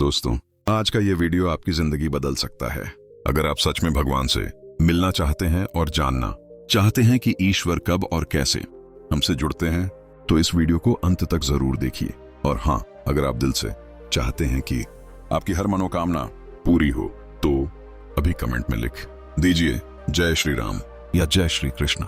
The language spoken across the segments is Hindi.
दोस्तों, आज का ये वीडियो आपकी जिंदगी बदल सकता है। अगर आप सच में भगवान से मिलना चाहते हैं और जानना चाहते हैं कि ईश्वर कब और कैसे हमसे जुड़ते हैं, तो इस वीडियो को अंत तक जरूर देखिए। और हाँ, अगर आप दिल से चाहते हैं कि आपकी हर मनोकामना पूरी हो, तो अभी कमेंट में लिख दीजिए जय श्री राम या जय श्री कृष्णा,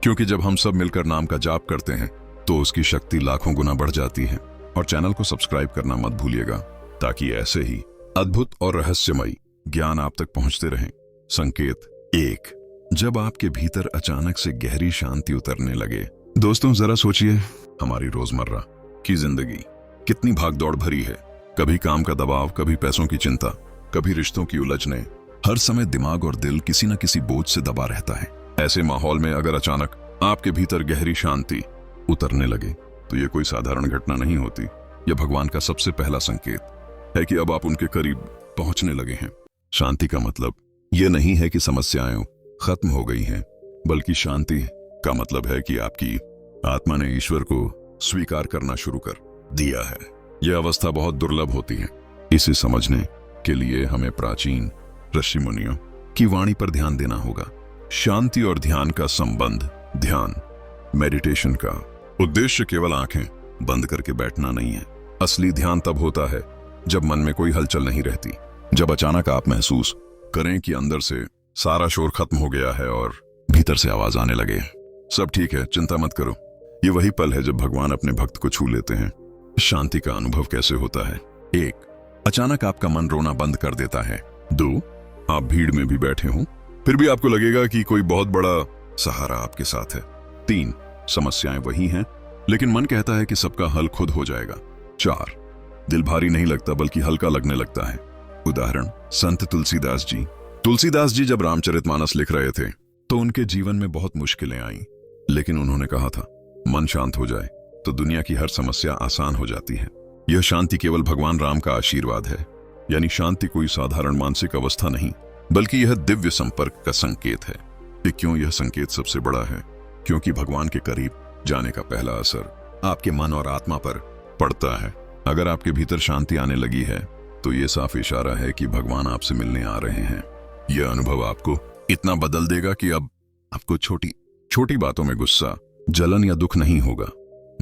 क्योंकि जब हम सब मिलकर नाम का जाप करते हैं तो उसकी शक्ति लाखों गुना बढ़ जाती है। और चैनल को सब्सक्राइब करना मत भूलिएगा, ताकि ऐसे ही अद्भुत और रहस्यमयी ज्ञान आप तक पहुंचते रहें। संकेत 1, जब आपके भीतर अचानक से गहरी शांति उतरने लगे। दोस्तों, जरा सोचिए, हमारी रोजमर्रा की जिंदगी कितनी भागदौड़ भरी है। कभी काम का दबाव, कभी पैसों की चिंता, कभी रिश्तों की उलझने। हर समय दिमाग और दिल किसी न किसी बोझ से दबा रहता है। ऐसे माहौल में अगर अचानक आपके भीतर गहरी शांति उतरने लगे, तो ये कोई साधारण घटना नहीं होती। यह भगवान का सबसे पहला संकेत है कि अब आप उनके करीब पहुंचने लगे हैं। शांति का मतलब यह नहीं है कि समस्याएं खत्म हो गई हैं, बल्कि शांति का मतलब है कि आपकी आत्मा ने ईश्वर को स्वीकार करना शुरू कर दिया है। यह अवस्था बहुत दुर्लभ होती है। इसे समझने के लिए हमें प्राचीन ऋषि मुनियों की वाणी पर ध्यान देना होगा। शांति और ध्यान का संबंध। ध्यान, मेडिटेशन का उद्देश्य केवल आंखें बंद करके बैठना नहीं है। असली ध्यान तब होता है जब मन में कोई हलचल नहीं रहती, जब अचानक आप महसूस करें कि अंदर से सारा शोर खत्म हो गया है और भीतर से आवाज आने लगे, सब ठीक है, चिंता मत करो। ये वही पल है जब भगवान अपने भक्त को छू लेते हैं। शांति का अनुभव कैसे होता है? 1, अचानक आपका मन रोना बंद कर देता है। 2, आप भीड़ में भी बैठे हों, फिर भी आपको लगेगा कि कोई बहुत बड़ा सहारा आपके साथ है। 3, समस्याएं वही हैं, लेकिन मन कहता है कि सबका हल खुद हो जाएगा। 4, दिल भारी नहीं लगता बल्कि हल्का लगने लगता है। उदाहरण, संत तुलसीदास जी। तुलसीदास जी जब रामचरितमानस लिख रहे थे तो उनके जीवन में बहुत मुश्किलें आईं, लेकिन उन्होंने कहा था, मन शांत हो जाए तो दुनिया की हर समस्या आसान हो जाती है। यह शांति केवल भगवान राम का आशीर्वाद है। यानी शांति कोई साधारण मानसिक अवस्था नहीं, बल्कि यह दिव्य संपर्क का संकेत है। कि क्यों यह संकेत सबसे बड़ा है? क्योंकि भगवान के करीब जाने का पहला असर आपके मन और आत्मा पर पड़ता है। अगर आपके भीतर शांति आने लगी है, तो यह साफ इशारा है कि भगवान आपसे मिलने आ रहे हैं। यह अनुभव आपको इतना बदल देगा कि अब आपको छोटी छोटी बातों में गुस्सा, जलन या दुख नहीं होगा।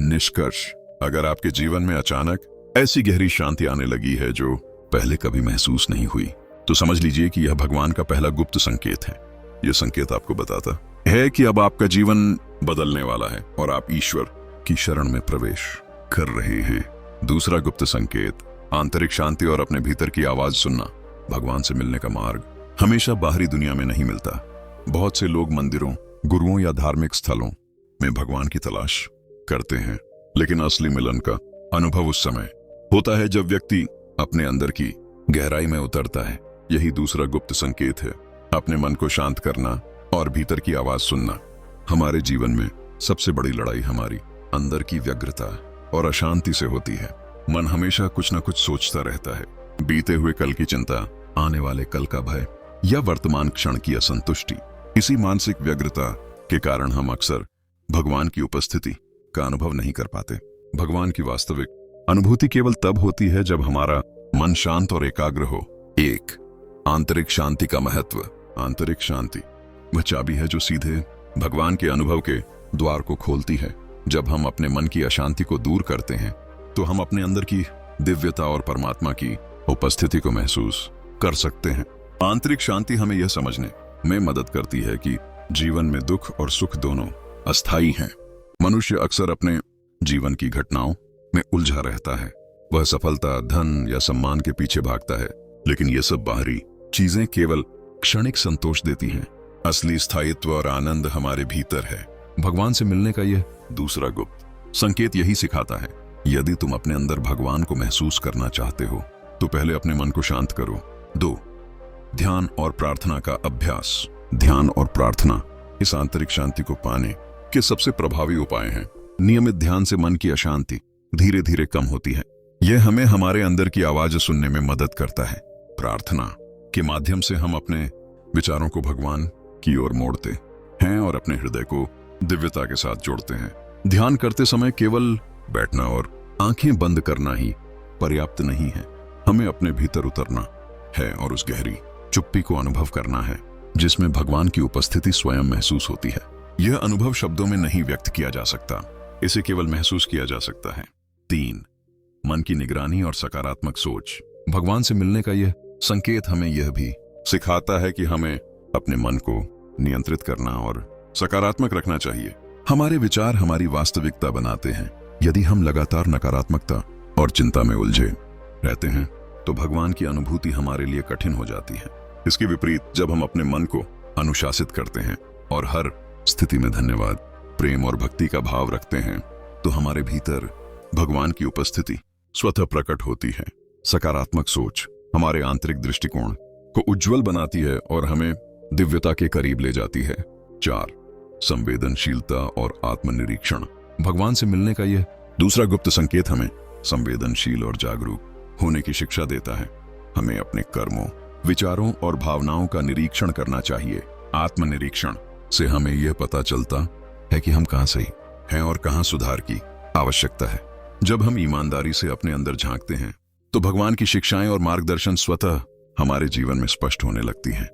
निष्कर्ष, अगर आपके जीवन में अचानक ऐसी गहरी शांति आने लगी है जो पहले कभी महसूस नहीं हुई, तो समझ लीजिए कि यह भगवान का पहला गुप्त संकेत है। यह संकेत आपको बताता है कि अब आपका जीवन बदलने वाला है और आप ईश्वर की शरण में प्रवेश कर रहे हैं। दूसरा गुप्त संकेत, आंतरिक शांति और अपने भीतर की आवाज सुनना। भगवान से मिलने का मार्ग हमेशा बाहरी दुनिया में नहीं मिलता। बहुत से लोग मंदिरों, गुरुओं या धार्मिक स्थलों में भगवान की तलाश करते हैं, लेकिन असली मिलन का अनुभव उस समय होता है जब व्यक्ति अपने अंदर की गहराई में उतरता है। यही दूसरा गुप्त संकेत है, अपने मन को शांत करना और भीतर की आवाज सुनना। हमारे जीवन में सबसे बड़ी लड़ाई हमारी अंदर की व्यग्रता और अशांति से होती है। मन हमेशा कुछ न कुछ सोचता रहता है। बीते हुए कल की चिंता, आने वाले कल का भय या वर्तमान क्षण की असंतुष्टि। इसी मानसिक व्यग्रता के कारण हम अक्सर भगवान की उपस्थिति का अनुभव नहीं कर पाते। भगवान की वास्तविक अनुभूति केवल तब होती है जब हमारा मन शांत और एकाग्र हो। 1, आंतरिक शांति का महत्व। आंतरिक शांति वह चाबी है जो सीधे भगवान के अनुभव के द्वार को खोलती है। जब हम अपने मन की अशांति को दूर करते हैं, तो हम अपने अंदर की दिव्यता और परमात्मा की उपस्थिति को महसूस कर सकते हैं। आंतरिक शांति हमें यह समझने में मदद करती है कि जीवन में दुख और सुख दोनों अस्थायी हैं। मनुष्य अक्सर अपने जीवन की घटनाओं में उलझा रहता है। वह सफलता, धन या सम्मान के पीछे भागता है, लेकिन ये सब बाहरी चीजें केवल क्षणिक संतोष देती हैं। असली स्थायित्व और आनंद हमारे भीतर है। भगवान से मिलने का यह दूसरा गुप्त संकेत यही सिखाता है। यदि तुम अपने अंदर भगवान को महसूस करना चाहते हो, तो पहले अपने मन को शांत करो। 2, ध्यान और प्रार्थना का अभ्यास। ध्यान और प्रार्थना इस आंतरिक शांति को पाने के सबसे प्रभावी उपाय हैं। नियमित ध्यान से मन की अशांति धीरे धीरे कम होती है। यह हमें हमारे अंदर की आवाज सुनने में मदद करता है। प्रार्थना के माध्यम से हम अपने विचारों को भगवान की ओर मोड़ते हैं और अपने हृदय को दिव्यता के साथ जोड़ते हैं। ध्यान करते समय केवल बैठना और आंखें बंद करना ही पर्याप्त नहीं है। हमें अपने भीतर उतरना है और उस गहरी चुप्पी को अनुभव करना है जिसमें भगवान की उपस्थिति स्वयं महसूस होती है। यह अनुभव शब्दों में नहीं व्यक्त किया जा सकता, इसे केवल महसूस किया जा सकता है। 3. मन की निगरानी और सकारात्मक सोच। भगवान से मिलने का यह संकेत हमें यह भी सिखाता है कि हमें अपने मन को नियंत्रित करना और सकारात्मक रखना चाहिए। हमारे विचार हमारी वास्तविकता बनाते हैं। यदि हम लगातार नकारात्मकता और चिंता में उलझे रहते हैं तो भगवान की अनुभूति हमारे लिए कठिन हो जाती है। इसके विपरीत जब हम अपने मन को अनुशासित करते हैं और हर स्थिति में धन्यवाद, प्रेम और भक्ति का भाव रखते हैं तो हमारे भीतर भगवान की उपस्थिति स्वतः प्रकट होती है। सकारात्मक सोच हमारे आंतरिक दृष्टिकोण को उज्जवल बनाती है और हमें दिव्यता के करीब ले जाती है। 4. संवेदनशीलता और आत्मनिरीक्षण। भगवान से मिलने का यह दूसरा गुप्त संकेत हमें संवेदनशील और जागरूक होने की शिक्षा देता है। हमें अपने कर्मों, विचारों और भावनाओं का निरीक्षण करना चाहिए। आत्मनिरीक्षण से हमें यह पता चलता है कि हम कहां सही हैं और कहां सुधार की आवश्यकता है। जब हम ईमानदारी से अपने अंदर झांकते हैं तो भगवान की शिक्षाएं और मार्गदर्शन स्वतः हमारे जीवन में स्पष्ट होने लगती हैं।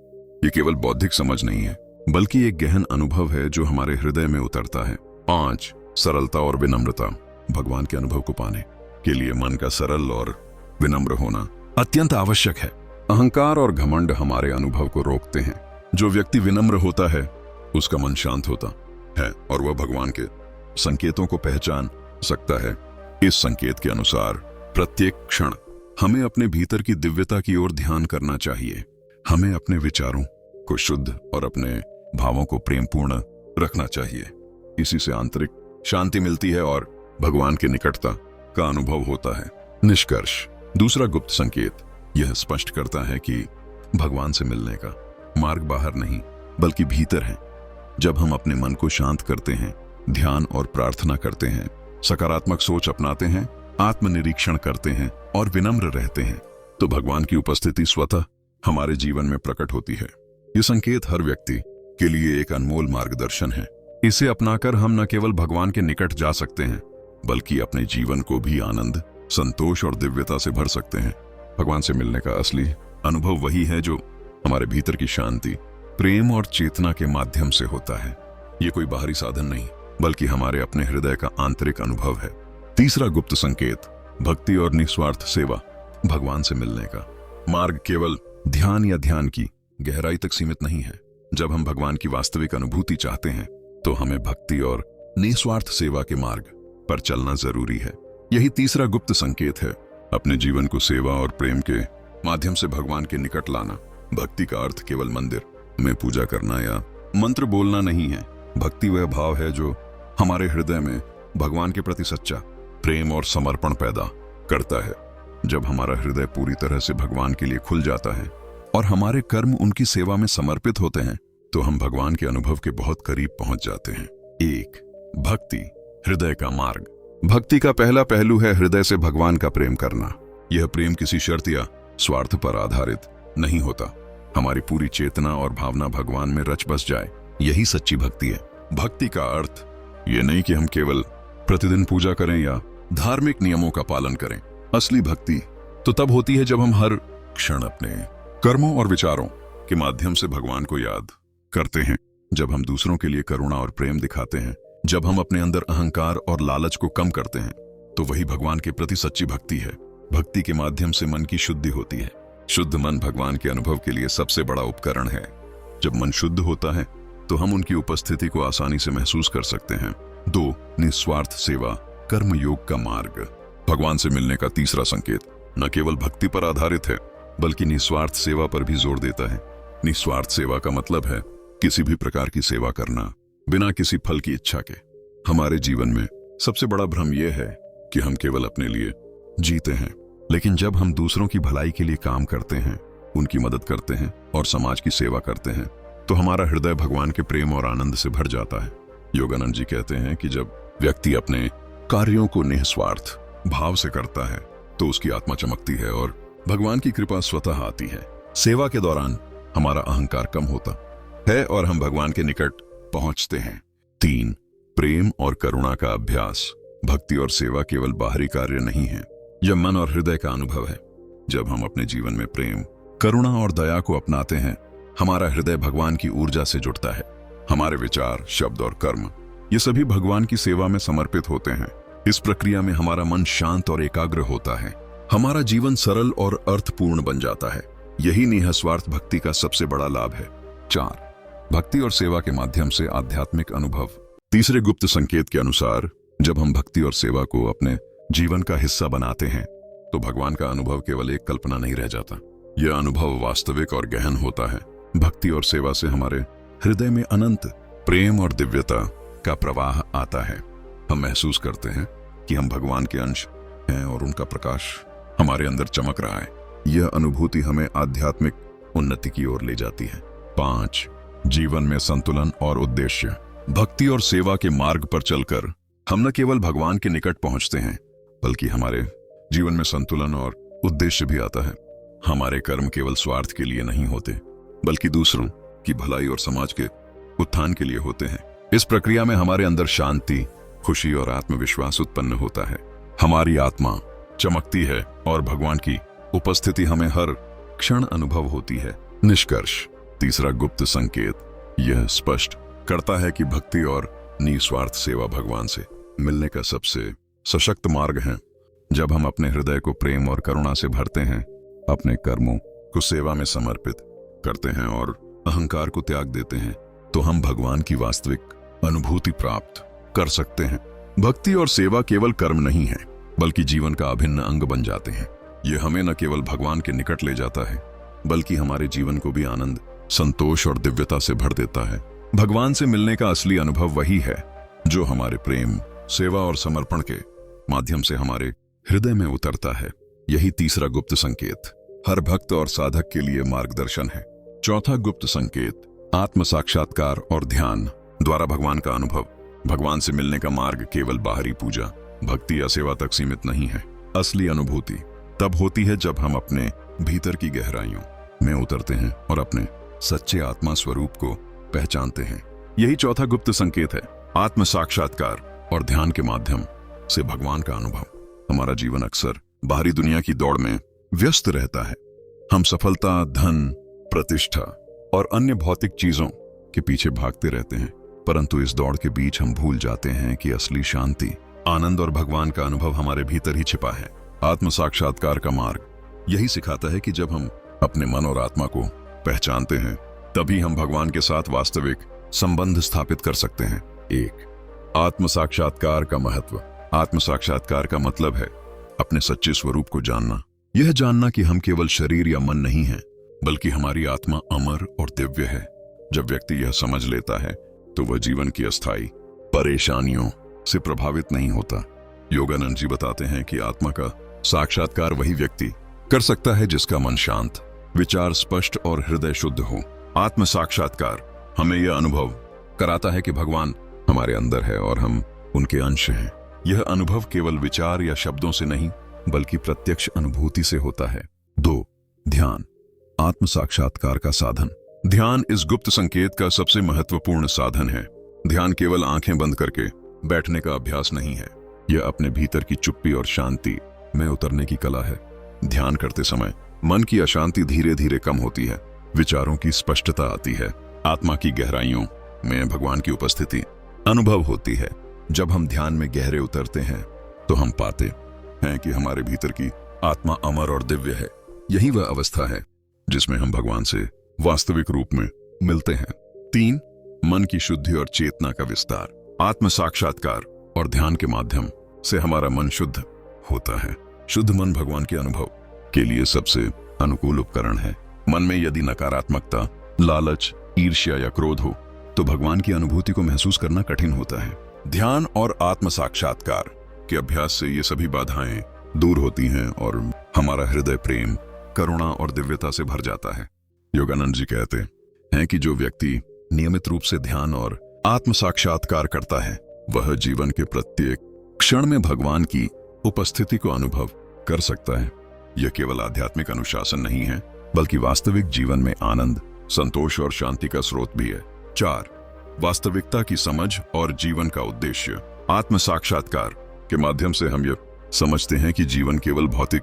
ये केवल बौद्धिक समझ नहीं है बल्कि एक गहन अनुभव है जो हमारे हृदय में उतरता है। 5. सरलता और विनम्रता। भगवान के अनुभव को पाने के लिए मन का सरल और विनम्र होना अत्यंत आवश्यक है। अहंकार और घमंड हमारे अनुभव को रोकते हैं। जो व्यक्ति विनम्र होता है उसका मन शांत होता है और वह भगवान के संकेतों को पहचान सकता है। इस संकेत के अनुसार प्रत्येक क्षण हमें अपने भीतर की दिव्यता की ओर ध्यान करना चाहिए। हमें अपने विचारों को शुद्ध और अपने भावों को प्रेमपूर्ण रखना चाहिए। इसी से आंतरिक शांति मिलती है और भगवान की निकटता का अनुभव होता है। निष्कर्ष। दूसरा गुप्त संकेत यह स्पष्ट करता है कि भगवान से मिलने का मार्ग बाहर नहीं बल्कि भीतर है। जब हम अपने मन को शांत करते हैं, ध्यान और प्रार्थना करते हैं, सकारात्मक सोच अपनाते हैं, आत्मनिरीक्षण करते हैं और विनम्र रहते हैं तो भगवान की उपस्थिति स्वतः हमारे जीवन में प्रकट होती है। यह संकेत हर व्यक्ति के लिए एक अनमोल मार्गदर्शन है। इसे अपनाकर हम न केवल भगवान के निकट जा सकते हैं बल्कि अपने जीवन को भी आनंद, संतोष और दिव्यता से भर सकते हैं। भगवान से मिलने का असली अनुभव वही है जो हमारे भीतर की शांति, प्रेम और चेतना के माध्यम से होता है। ये कोई बाहरी साधन नहीं बल्कि हमारे अपने हृदय का आंतरिक अनुभव है। तीसरा गुप्त संकेत भक्ति और निस्वार्थ सेवा। भगवान से मिलने का मार्ग केवल ध्यान या ध्यान की गहराई तक सीमित नहीं है। जब हम भगवान की वास्तविक अनुभूति चाहते हैं तो हमें भक्ति और निस्वार्थ सेवा के मार्ग पर चलना जरूरी है। यही तीसरा गुप्त संकेत है, अपने जीवन को सेवा और प्रेम के माध्यम से भगवान के निकट लाना। भक्ति का अर्थ केवल मंदिर में पूजा करना या मंत्र बोलना नहीं है। भक्ति वह भाव है जो हमारे हृदय में भगवान के प्रति सच्चा प्रेम और समर्पण पैदा करता है। जब हमारा हृदय पूरी तरह से भगवान के लिए खुल जाता है और हमारे कर्म उनकी सेवा में समर्पित होते हैं तो हम भगवान के अनुभव के बहुत करीब पहुंच जाते हैं। 1. भक्ति, हृदय का मार्ग। भक्ति का पहला पहलू है हृदय से भगवान का प्रेम करना। यह प्रेम किसी शर्त या स्वार्थ पर आधारित नहीं होता। हमारी पूरी चेतना और भावना भगवान में रच बस जाए, यही सच्ची भक्ति है। भक्ति का अर्थ ये नहीं कि हम केवल प्रतिदिन पूजा करें या धार्मिक नियमों का पालन करें। असली भक्ति तो तब होती है जब हम हर क्षण अपने कर्मों और विचारों के माध्यम से भगवान को याद करते हैं, जब हम दूसरों के लिए करुणा और प्रेम दिखाते हैं, जब हम अपने अंदर अहंकार और लालच को कम करते हैं, तो वही भगवान के प्रति सच्ची भक्ति है। भक्ति के माध्यम से मन की शुद्धि होती है। शुद्ध मन भगवान के अनुभव के लिए सबसे बड़ा उपकरण है। जब मन शुद्ध होता है तो हम उनकी उपस्थिति को आसानी से महसूस कर सकते हैं। 2. निस्वार्थ सेवा, कर्म योग का मार्ग। भगवान से मिलने का तीसरा संकेत न केवल भक्ति पर आधारित है बल्कि निस्वार्थ सेवा पर भी जोर देता है। निस्वार्थ सेवा का मतलब है किसी भी प्रकार की सेवा करना बिना किसी फल की इच्छा के। हमारे जीवन में सबसे बड़ा भ्रम यह है कि हम केवल अपने लिए जीते हैं, लेकिन जब हम दूसरों की भलाई के लिए काम करते हैं, उनकी मदद करते हैं और समाज की सेवा करते हैं तो हमारा हृदय भगवान के प्रेम और आनंद से भर जाता है। योगानंद जी कहते हैं कि जब व्यक्ति अपने कार्यों को निस्वार्थ भाव से करता है तो उसकी आत्मा चमकती है और भगवान की कृपा स्वतः आती है। सेवा के दौरान हमारा अहंकार कम होता है और हम भगवान के निकट पहुंचते हैं। 3. प्रेम और करुणा का अभ्यास। भक्ति और सेवा केवल बाहरी कार्य नहीं है, यह मन और हृदय का अनुभव है। जब हम अपने जीवन में प्रेम, करुणा और दया को अपनाते हैं, हमारा हृदय भगवान की ऊर्जा से जुड़ता है। हमारे विचार, शब्द और कर्म ये सभी भगवान की सेवा में समर्पित होते हैं। इस प्रक्रिया में हमारा मन शांत और एकाग्र होता है। हमारा जीवन सरल और अर्थपूर्ण बन जाता है। यही निःस्वार्थ भक्ति का सबसे बड़ा लाभ है। 4. भक्ति और सेवा के माध्यम से आध्यात्मिक अनुभव। तीसरे गुप्त संकेत के अनुसार जब हम भक्ति और सेवा को अपने जीवन का हिस्सा बनाते हैं तो भगवान का अनुभव केवल एक कल्पना नहीं रह जाता। यह अनुभव वास्तविक और गहन होता है। भक्ति और सेवा से हमारे हृदय में अनंत प्रेम और दिव्यता का प्रवाह आता है। हम महसूस करते हैं कि हम भगवान के अंश हैं और उनका प्रकाश हमारे अंदर चमक रहा है। यह अनुभूति हमें आध्यात्मिक उन्नति की ओर ले जाती है। 5. जीवन में संतुलन और उद्देश्य। भक्ति और सेवा के मार्ग पर चलकर हम न केवल भगवान के निकट पहुंचते हैं बल्कि हमारे जीवन में संतुलन और उद्देश्य भी आता है। हमारे कर्म केवल स्वार्थ के लिए नहीं होते बल्कि दूसरों की भलाई और समाज के उत्थान के लिए होते हैं। इस प्रक्रिया में हमारे अंदर शांति, खुशी और आत्मविश्वास उत्पन्न होता है। हमारी आत्मा चमकती है और भगवान की उपस्थिति हमें हर क्षण अनुभव होती है। निष्कर्ष। तीसरा गुप्त संकेत यह स्पष्ट करता है कि भक्ति और निस्वार्थ सेवा भगवान से मिलने का सबसे सशक्त मार्ग है। जब हम अपने हृदय को प्रेम और करुणा से भरते हैं, अपने कर्मों को सेवा में समर्पित करते हैं और अहंकार को त्याग देते हैं, तो हम भगवान की वास्तविक अनुभूति प्राप्त कर सकते हैं। भक्ति और सेवा केवल कर्म नहीं है बल्कि जीवन का अभिन्न अंग बन जाते हैं। यह हमें न केवल भगवान के निकट ले जाता है बल्कि हमारे जीवन को भी आनंद, संतोष और दिव्यता से भर देता है। भगवान से मिलने का असली अनुभव वही है जो हमारे प्रेम, सेवा और समर्पण के माध्यम से हमारे हृदय में उतरता है। यही तीसरा गुप्त संकेत हर भक्त और साधक के लिए मार्गदर्शन है। चौथा गुप्त संकेत आत्म साक्षात्कार और ध्यान द्वारा भगवान का अनुभव। भगवान से मिलने का मार्ग केवल बाहरी पूजा, भक्ति या सेवा तक सीमित नहीं है। असली अनुभूति तब होती है जब हम अपने भीतर की गहराइयों में उतरते हैं और अपने सच्चे आत्मा स्वरूप को पहचानते हैं। यही चौथा गुप्त संकेत है। आत्म साक्षात्कार और ध्यान के माध्यम से भगवान का अनुभव। हमारा जीवन अक्सर बाहरी दुनिया की दौड़ में व्यस्त रहता है। हम सफलता, धन, प्रतिष्ठा और अन्य भौतिक चीजों के पीछे भागते रहते हैं, परंतु इस दौड़ के बीच हम भूल जाते हैं कि असली शांति, आनंद और भगवान का अनुभव हमारे भीतर ही छिपा है। आत्म साक्षात्कार का मार्ग यही सिखाता है कि जब हम अपने मन और आत्मा को पहचानते हैं तभी हम भगवान के साथ वास्तविक संबंध स्थापित कर सकते हैं। 1. आत्म साक्षात्कार का महत्व। आत्म साक्षात्कार का मतलब है अपने सच्चे स्वरूप को जानना। यह जानना कि हम केवल शरीर या मन नहीं हैं, बल्कि हमारी आत्मा अमर और दिव्य है। जब व्यक्ति यह समझ लेता है तो वह जीवन की अस्थायी परेशानियों से प्रभावित नहीं होता। योगानंद जी बताते हैं कि आत्मा का साक्षात्कार वही व्यक्ति कर सकता है जिसका मन शांत, विचार स्पष्ट और हृदय शुद्ध हो। आत्म साक्षात्कार हमें यह अनुभव कराता है कि भगवान हमारे अंदर है और हम उनके अंश हैं। यह अनुभव केवल विचार या शब्दों से नहीं बल्कि प्रत्यक्ष अनुभूति से होता है। 2. ध्यान आत्म साक्षात्कार का साधन। ध्यान इस गुप्त संकेत का सबसे महत्वपूर्ण साधन है। ध्यान केवल आंखें बंद करके बैठने का अभ्यास नहीं है। यह अपने भीतर की चुप्पी और शांति में उतरने की कला है। ध्यान करते समय मन की अशांति धीरे धीरे कम होती है, विचारों की स्पष्टता आती है, आत्मा की गहराइयों में भगवान की उपस्थिति अनुभव होती है। जब हम ध्यान में गहरे उतरते हैं तो हम पाते हैं कि हमारे भीतर की आत्मा अमर और दिव्य है। यही वह अवस्था है जिसमें हम भगवान से वास्तविक रूप में मिलते हैं। 3. मन की शुद्धि और चेतना का विस्तार। आत्म साक्षात्कार और ध्यान के माध्यम से हमारा मन शुद्ध होता है। शुद्ध मन भगवान के अनुभव के लिए सबसे अनुकूल उपकरण है। मन में यदि नकारात्मकता, लालच, ईर्ष्या या क्रोध हो तो भगवान की अनुभूति को महसूस करना कठिन होता है। ध्यान और आत्म साक्षात्कार के अभ्यास से ये सभी बाधाएं दूर होती हैं और हमारा हृदय प्रेम, करुणा और दिव्यता से भर जाता है। योगानंद जी कहते हैं कि जो व्यक्ति नियमित रूप से ध्यान और आत्म साक्षात्कार करता है वह जीवन के प्रत्येक क्षण में भगवान की उपस्थिति को अनुभव कर सकता है। यह केवल आध्यात्मिक अनुशासन नहीं है बल्कि वास्तविक जीवन में आनंद, संतोष और शांति का स्रोत भी है। 4. वास्तविकता की समझ और जीवन का उद्देश्य। आत्म साक्षात्कार के माध्यम से हम यह समझते हैं कि जीवन केवल भौतिक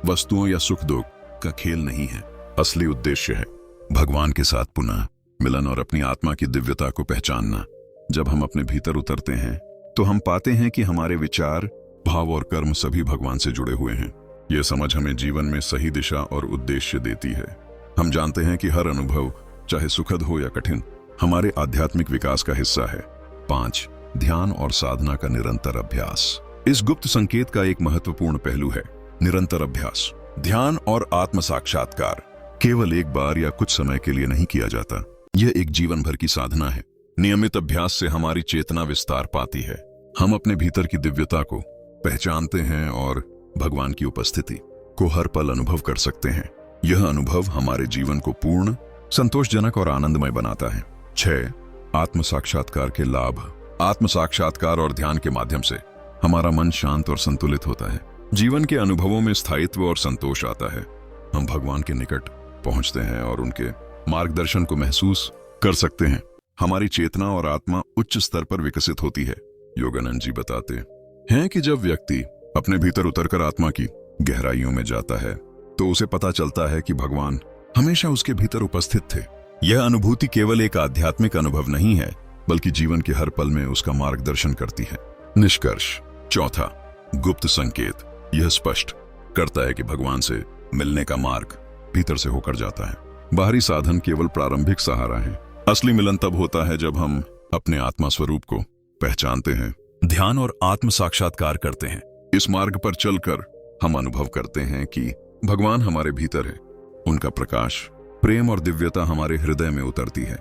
वस्तुओं या सुख दुख का खेल नहीं है। असली उद्देश्य है भगवान के साथ पुनः मिलन और अपनी आत्मा की दिव्यता को पहचानना। जब हम अपने भीतर उतरते हैं तो हम पाते हैं कि हमारे विचार, भाव और कर्म सभी भगवान से जुड़े हुए हैं। यह समझ हमें जीवन में सही दिशा और उद्देश्य देती है। हम जानते हैं कि हर अनुभव, चाहे सुखद हो या कठिन, हमारे आध्यात्मिक विकास का हिस्सा है। 5. ध्यान और साधना का निरंतर अभ्यास। इस गुप्त संकेत का एक महत्वपूर्ण पहलू है निरंतर अभ्यास। ध्यान और आत्म साक्षात्कार केवल एक बार या कुछ समय के लिए नहीं किया जाता। यह एक जीवन भर की साधना है। नियमित अभ्यास से हमारी चेतना विस्तार पाती है। हम अपने भीतर की दिव्यता को पहचानते हैं और भगवान की उपस्थिति को हर पल अनुभव कर सकते हैं। यह अनुभव हमारे जीवन को पूर्ण, संतोषजनक और आनंदमय बनाता है। 6. आत्म साक्षात्कार के लाभ। आत्म साक्षात्कार और ध्यान के माध्यम से हमारा मन शांत और संतुलित होता है। जीवन के अनुभवों में स्थायित्व और संतोष आता है। हम भगवान के निकट पहुंचते हैं और उनके मार्गदर्शन को महसूस कर सकते हैं। हमारी चेतना और आत्मा उच्च स्तर पर विकसित होती है। योगानंद जी बताते हैं कि जब व्यक्ति अपने भीतर उतरकर आत्मा की गहराइयों में जाता है तो उसे पता चलता है कि भगवान हमेशा उसके भीतर उपस्थित थे। यह अनुभूति केवल एक आध्यात्मिक अनुभव नहीं है, बल्कि जीवन के हर पल में उसका मार्गदर्शन करती है। निष्कर्ष। 4. गुप्त संकेत। यह स्पष्ट करता है कि भगवान से मिलने का मार्ग भीतर से होकर जाता है। बाहरी साधन केवल प्रारंभिक सहारा है। असली मिलन तब होता है जब हम अपने आत्मा स्वरूप को पहचानते हैं, ध्यान और आत्म साक्षात्कार करते हैं। इस मार्ग पर चलकर हम अनुभव करते हैं कि भगवान हमारे भीतर है। उनका प्रकाश, प्रेम और दिव्यता हमारे हृदय में उतरती है।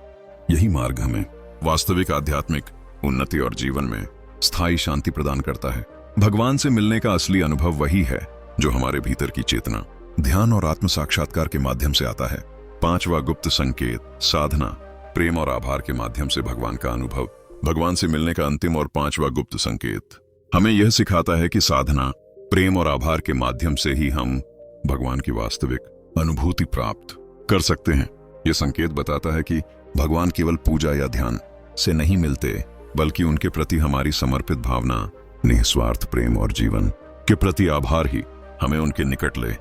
यही मार्ग हमें वास्तविक आध्यात्मिक उन्नति और जीवन में स्थायी शांति प्रदान करता है। भगवान से मिलने का असली अनुभव वही है जो हमारे भीतर की चेतना, ध्यान और आत्म साक्षात्कार के माध्यम से आता है। 5वां गुप्त संकेत। साधना, प्रेम और आभार के माध्यम से भगवान का अनुभव। भगवान से मिलने का अंतिम और 5वां गुप्त संकेत हमें यह सिखाता है कि साधना, प्रेम और आभार के माध्यम से ही हम भगवान की वास्तविक अनुभूति प्राप्त कर सकते हैं। यह संकेत बताता है कि भगवान केवल पूजा या ध्यान से नहीं मिलते, बल्कि उनके प्रति हमारी समर्पित भावना, निस्वार्थ प्रेम और जीवन के प्रति आभार ही हमें उनके निकट ले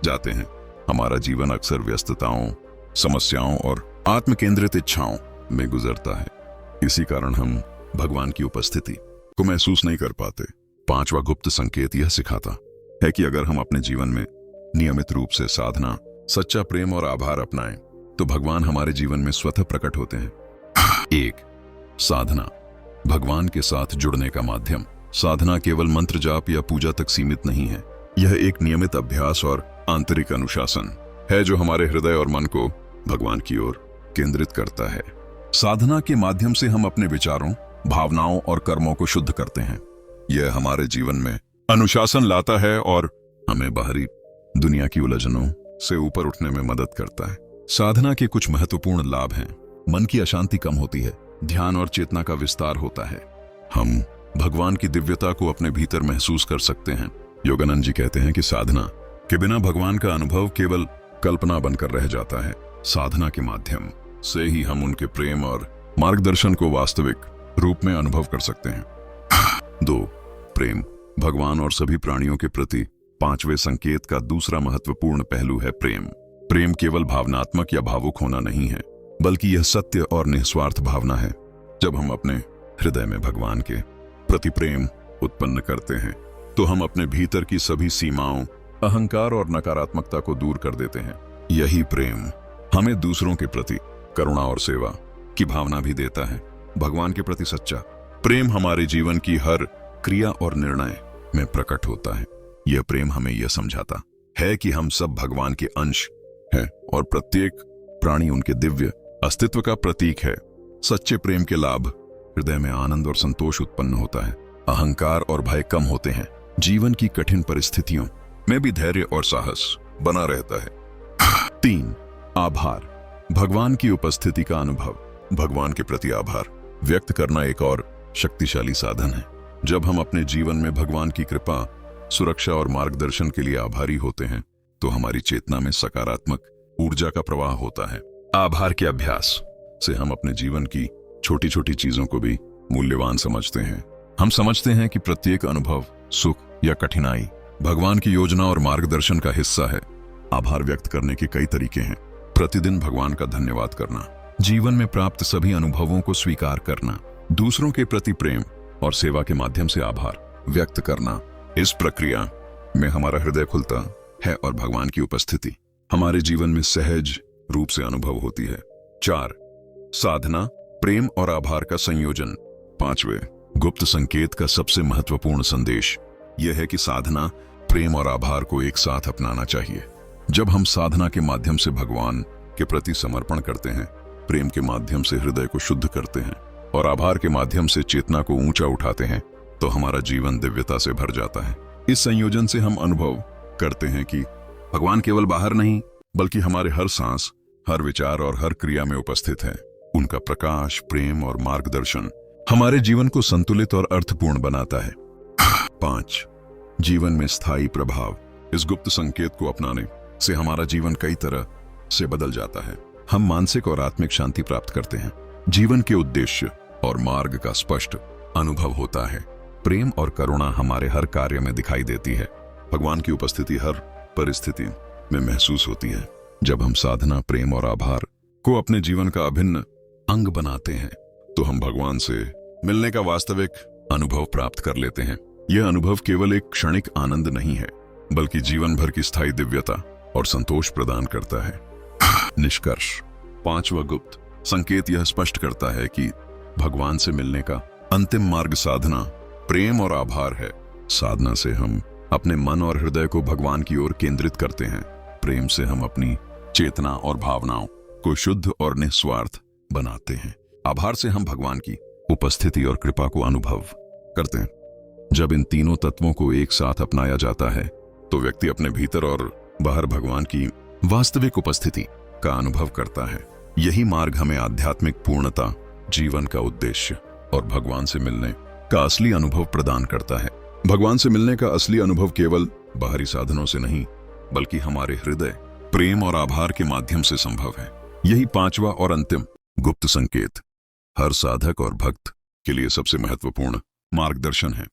जाते हैं। हमारा जीवन अक्सर व्यस्तताओं, समस्याओं और आत्मकेंद्रित इच्छाओं में गुजरता है। इसी कारण हम भगवान की उपस्थिति को महसूस नहीं कर पाते। 5वां गुप्त संकेत यह सिखाता है कि अगर हम अपने जीवन में नियमित रूप से साधना, सच्चा प्रेम और आभार अपनाएं, तो भगवान हमारे जीवन में स्वतः प्रकट होते हैं। 1. साधना, भगवान के साथ जुड़ने का माध्यम। साधना केवल मंत्र जाप या पूजा तक सीमित नहीं है। यह एक नियमित अभ्यास और आंतरिक अनुशासन है जो हमारे हृदय और मन को भगवान की ओर केंद्रित करता है। साधना के माध्यम से हम अपने विचारों, भावनाओं और कर्मों को शुद्ध करते हैं। यह हमारे जीवन में अनुशासन लाता है और हमें बाहरी दुनिया की उलझनों से ऊपर उठने में मदद करता है। साधना के कुछ महत्वपूर्ण लाभ हैं। मन की अशांति कम होती है, ध्यान और चेतना का विस्तार होता है। हम भगवान की दिव्यता को अपने भीतर महसूस कर सकते हैं। योगानंद जी कहते हैं कि साधना के बिना भगवान का अनुभव केवल कल्पना बनकर रह जाता है। साधना के माध्यम से ही हम उनके प्रेम और मार्गदर्शन को वास्तविक रूप में अनुभव कर सकते हैं। 2. प्रेम, भगवान और सभी प्राणियों के प्रति 5वें संकेत का दूसरा महत्वपूर्ण पहलू है प्रेम। प्रेम केवल भावनात्मक या भावुक होना नहीं है, बल्कि यह सत्य और निस्वार्थ भावना है। जब हम अपने हृदय में भगवान के प्रति प्रेम उत्पन्न करते हैं तो हम अपने भीतर की सभी सीमाओं, अहंकार और नकारात्मकता को दूर कर देते हैं। यही प्रेम हमें दूसरों के प्रति करुणा और सेवा की भावना भी देता है। भगवान के प्रति सच्चा प्रेम हमारे जीवन की हर क्रिया और निर्णय में प्रकट होता है। यह प्रेम हमें यह समझाता है कि हम सब भगवान के अंश हैं और प्रत्येक प्राणी उनके दिव्य अस्तित्व का प्रतीक है। सच्चे प्रेम के लाभ, हृदय में आनंद और संतोष उत्पन्न होता है। अहंकार और भय कम होते हैं। जीवन की कठिन परिस्थितियों में भी धैर्य और साहस बना रहता है। 3. आभार, भगवान की उपस्थिति का अनुभव। भगवान के प्रति आभार व्यक्त करना एक और शक्तिशाली साधन है। जब हम अपने जीवन में भगवान की कृपा, सुरक्षा और मार्गदर्शन के लिए आभारी होते हैं तो हमारी चेतना में सकारात्मक ऊर्जा का प्रवाह होता है। आभार के अभ्यास से हम अपने जीवन की छोटी छोटी चीजों को भी मूल्यवान समझते हैं। हम समझते हैं कि प्रत्येक अनुभव, सुख या कठिनाई भगवान की योजना और मार्गदर्शन का हिस्सा है। आभार व्यक्त करने के कई तरीके हैं। प्रतिदिन भगवान का धन्यवाद करना, जीवन में प्राप्त सभी अनुभवों को स्वीकार करना, दूसरों के प्रति प्रेम और सेवा के माध्यम से आभार व्यक्त करना। इस प्रक्रिया में हमारा हृदय खुलता है और भगवान की उपस्थिति हमारे जीवन में सहज रूप से अनुभव होती है। 4. साधना, प्रेम और आभार का संयोजन। 5वें, गुप्त संकेत का सबसे महत्वपूर्ण संदेश यह है कि साधना, प्रेम और आभार को एक साथ अपनाना चाहिए। जब हम साधना के माध्यम से भगवान के प्रति समर्पण करते हैं, प्रेम के माध्यम से हृदय को शुद्ध करते हैं और आभार के माध्यम से चेतना को ऊंचा उठाते हैं, तो हमारा जीवन दिव्यता से भर जाता है। इस संयोजन से हम अनुभव करते हैं कि भगवान केवल बाहर नहीं, बल्कि हमारे हर सांस, हर विचार और हर क्रिया में उपस्थित है। उनका प्रकाश, प्रेम और मार्गदर्शन हमारे जीवन को संतुलित और अर्थपूर्ण बनाता है। 5. जीवन में स्थायी प्रभाव। इस गुप्त संकेत को अपनाने से हमारा जीवन कई तरह से बदल जाता है। हम मानसिक और आत्मिक शांति प्राप्त करते हैं, जीवन के उद्देश्य और मार्ग का स्पष्ट अनुभव होता है। प्रेम और करुणा हमारे हर कार्य में दिखाई देती है। भगवान की उपस्थिति हर परिस्थिति में महसूस होती है। जब हम साधना, प्रेम और आभार को अपने जीवन का अभिन्न अंग बनाते हैं, तो हम भगवान से मिलने का वास्तविक अनुभव प्राप्त कर लेते हैं। यह अनुभव केवल एक क्षणिक आनंद नहीं है, बल्कि जीवन भर की स्थायी दिव्यता और संतोष प्रदान करता है। निष्कर्ष। 5वां गुप्त संकेत यह स्पष्ट करता है कि भगवान से मिलने का अंतिम मार्ग साधना, प्रेम और आभार है। साधना से हम अपने मन और हृदय को भगवान की ओर केंद्रित करते हैं। प्रेम से हम अपनी चेतना और भावनाओं को शुद्ध और निस्वार्थ बनाते हैं। आभार से हम भगवान की उपस्थिति और कृपा को अनुभव करते हैं। जब इन तीनों तत्वों को एक साथ अपनाया जाता है, तो व्यक्ति अपने भीतर और बाहर भगवान की वास्तविक उपस्थिति का अनुभव करता है। यही मार्ग हमें आध्यात्मिक पूर्णता, जीवन का उद्देश्य और भगवान से मिलने का असली अनुभव प्रदान करता है। भगवान से मिलने का असली अनुभव केवल बाहरी साधनों से नहीं, बल्कि हमारे हृदय, प्रेम और आभार के माध्यम से संभव है। यही 5वां और अंतिम गुप्त संकेत हर साधक और भक्त के लिए सबसे महत्वपूर्ण मार्गदर्शन है।